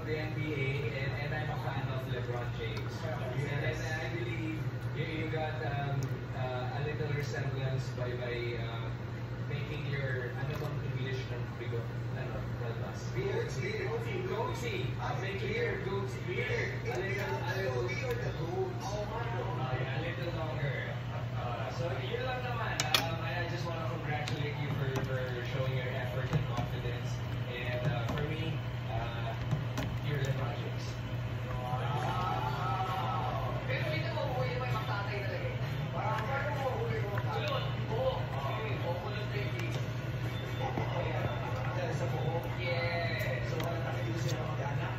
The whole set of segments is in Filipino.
of the NBA, and I'm a fan of LeBron James. And I believe you got a little resemblance by making your ano bang English ng bigot balbas. Beard. Goatee. Making your goatee beard a little yeah, a little longer. So yun lang naman. I just want to congratulate you for showing your effort and confidence. And for me, you're the projects. Wow! Pero ito mo, huli mo yung magtatay talaga eh. Parang mo, huli mo magtatay. Oo. Kulot baby. Dahil sa buhok. Yeah. So, wala nakikita sila mag-anak.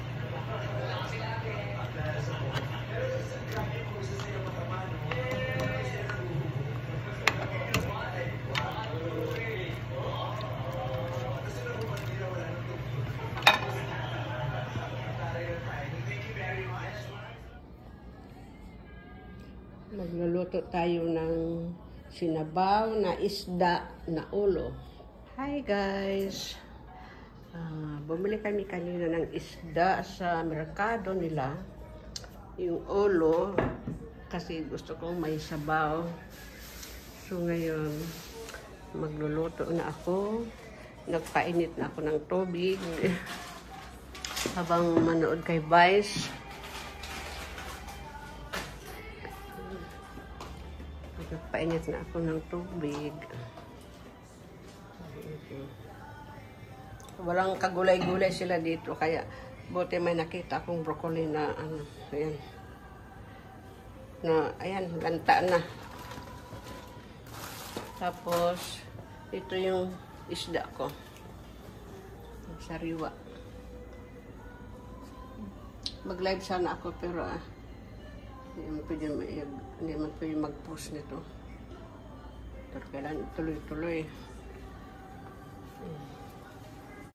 Wala kasi natin. Dahil sa buhok. Pero sa grabe mo, isa sila mataman. Magluluto tayo ng sinabaw na isda na ulo. Hi guys! Bumili kami kanina ng isda sa merkado nila. Yung ulo, kasi gusto kong may sabaw. So ngayon, magluluto na ako. Nagpainit na ako ng tubig. Habang manood kay Vice. Nagpainit na ako ng tubig. Walang kagulay-gulay sila dito. Kaya buti may nakita akong broccoli na ano. Ayan. Na, ayan, lanta na. Tapos, ito yung isda ko. Sariwa. Mag-live sana ako pero hindi man pwede mag-post nito. Pero kailan tuloy-tuloy.